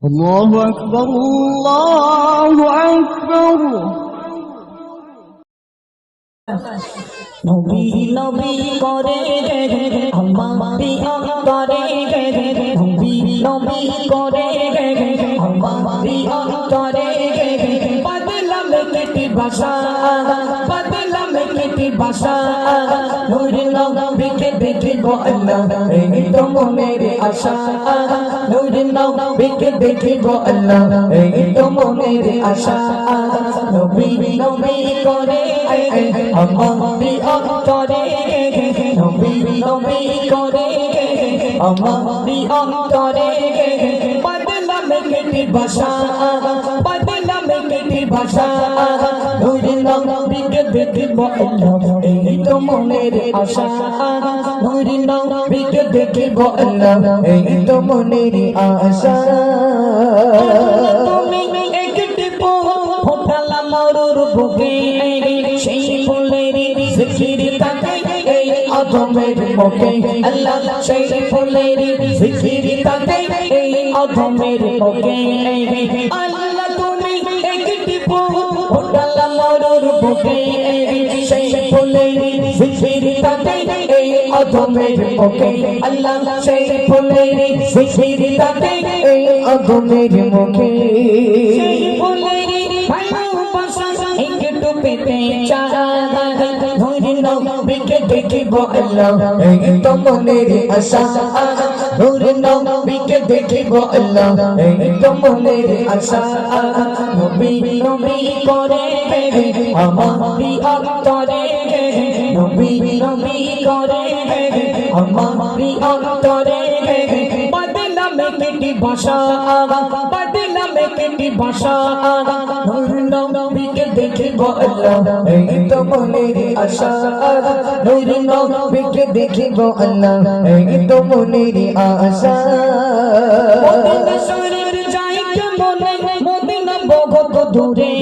আল্লাহু আকবার, আল্লাহু আকবার। নবী নবী করে আমারি অন্তরে, নবী নবী করে আমারি অন্তরে, বদলাম কেটি ভাষা, বদলাম কেটি ভাষা, নূর নবীকে দেখিব আল্লাহ এই তো মনের আশা, নূর নবীকে দেখিব আল্লাহ এই তো মনের আশা। নবী নবী করে আমারি অন্তরে, নবী নবী করে আমারি অন্তরে, বদলাম কেটি ভাষা, বদলাম কেটি ভাষা, নূর নবীকে দেখিব আল্লাহ এই তো মনের আশা, নূর নবীকে দেখিব আল্লাহ এই তো মনের আশা। তুমি একটি ফোটালা মরুর বুকে, সেই ফুলের জিকির থাকে এই অধমের মুখে, আল্লাহ সেই ফুলের জিকির থাকে এই অধমের মুখে, আল্লাহ তুমি একটি ফোটালা মরুর বুকে, সেই ফুলের জিকির থাকে এই অধমের মুখে, আল্লাহ সেই ফুলের জিকির থাকে এই অধমের মুখে, সেই ফুলের ভালোবাসা একটু পেতে চাই, নূর নবীকে দেখিব আল্লাহ এই তো মনের আশা, নূর নবীকে দেখিব আল্লাহ এই তো মনের আশা। নবী নবী করে আমারি অন্তরে, নবী নবী করে আমারি অন্তরে, বদলাম কেটি ভাষা, বদলাম কেটি ভাষা, নূর নবীকে দেখিব আল্লাহ এই তো মনের আশা, নূর নবীকে দেখিব আল্লাহ এই তো মনের আশা। মদিনা শরীফ যাই কেমনে, মদিনা বহুত দূরে,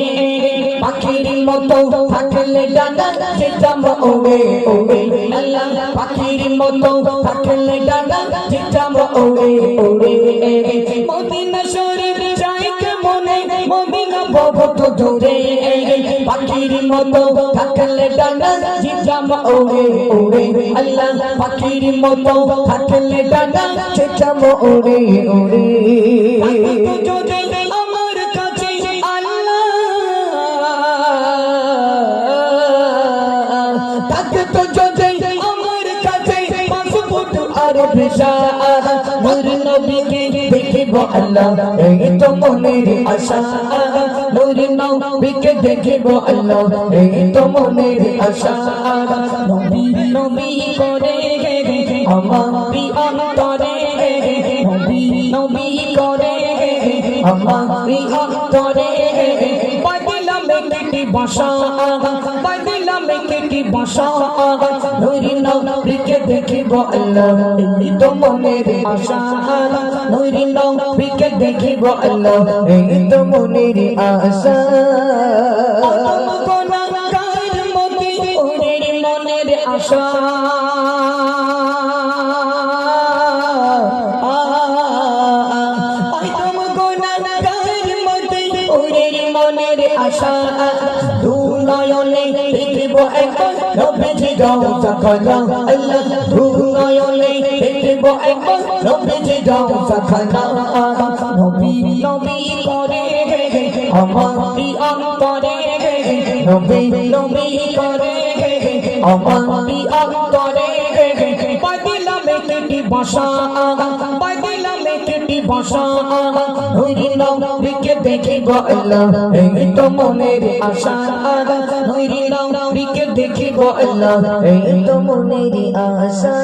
পাখির মতো থাকলে ডানা যেতাম ওড়ে ওড়ে, আল্লাহ পাখির মতো থাকলে ডানা যেতাম ওড়ে ওড়ে, মদিনা শরীফ যাই কেমনে, মদিনা বহুত দূরে, পাখির মতো থাকলে ডানা যেতাম ওড়ে ওড়ে, আল্লাহ পাখির মতো থাকলে ডানা যেতাম ওড়ে ওড়ে। আমার কাছে আল্লাহ থাকতো যদি, আমার কাছে পাসপোর্ট আর ভিসা, নূর নবীকে দেখিব আল্লাহ এই তো মনের আশা, নূর নবীকে দেখিব আল্লাহ এই তো মনের আশা। নবী নবী করে আমারি অন্তরে, নবী নবী করে আমারি অন্তরে, বদলাম কেটি ভাষা, বদলাম কেটি ভাষা, নূর নবীকে দেখিব আল্লাহ এই তো মনের আশা, নূর নবীকে দেখিব আল্লাহ এই তো মনের আশা। কার মতি ওদের মনের আশা, মনের আশা, দু নয়নে দেখিব একবার নবীজি রওজা খানা, আল্লাহ দু নয়নে দেখিব একবার নবীজি রওজা খানা, নবী নবী করে আমারি অন্তরে, নবী নবী করে আমারি অন্তরে, বদলাম কেটি ভাষা, বদলাম কেটি ভাষা, নূর নবীকে দেখিব আল্লাহ এই তো মনের আশা, নূর নবীকে দেখিব আল্লাহ এই তো মনের আশা।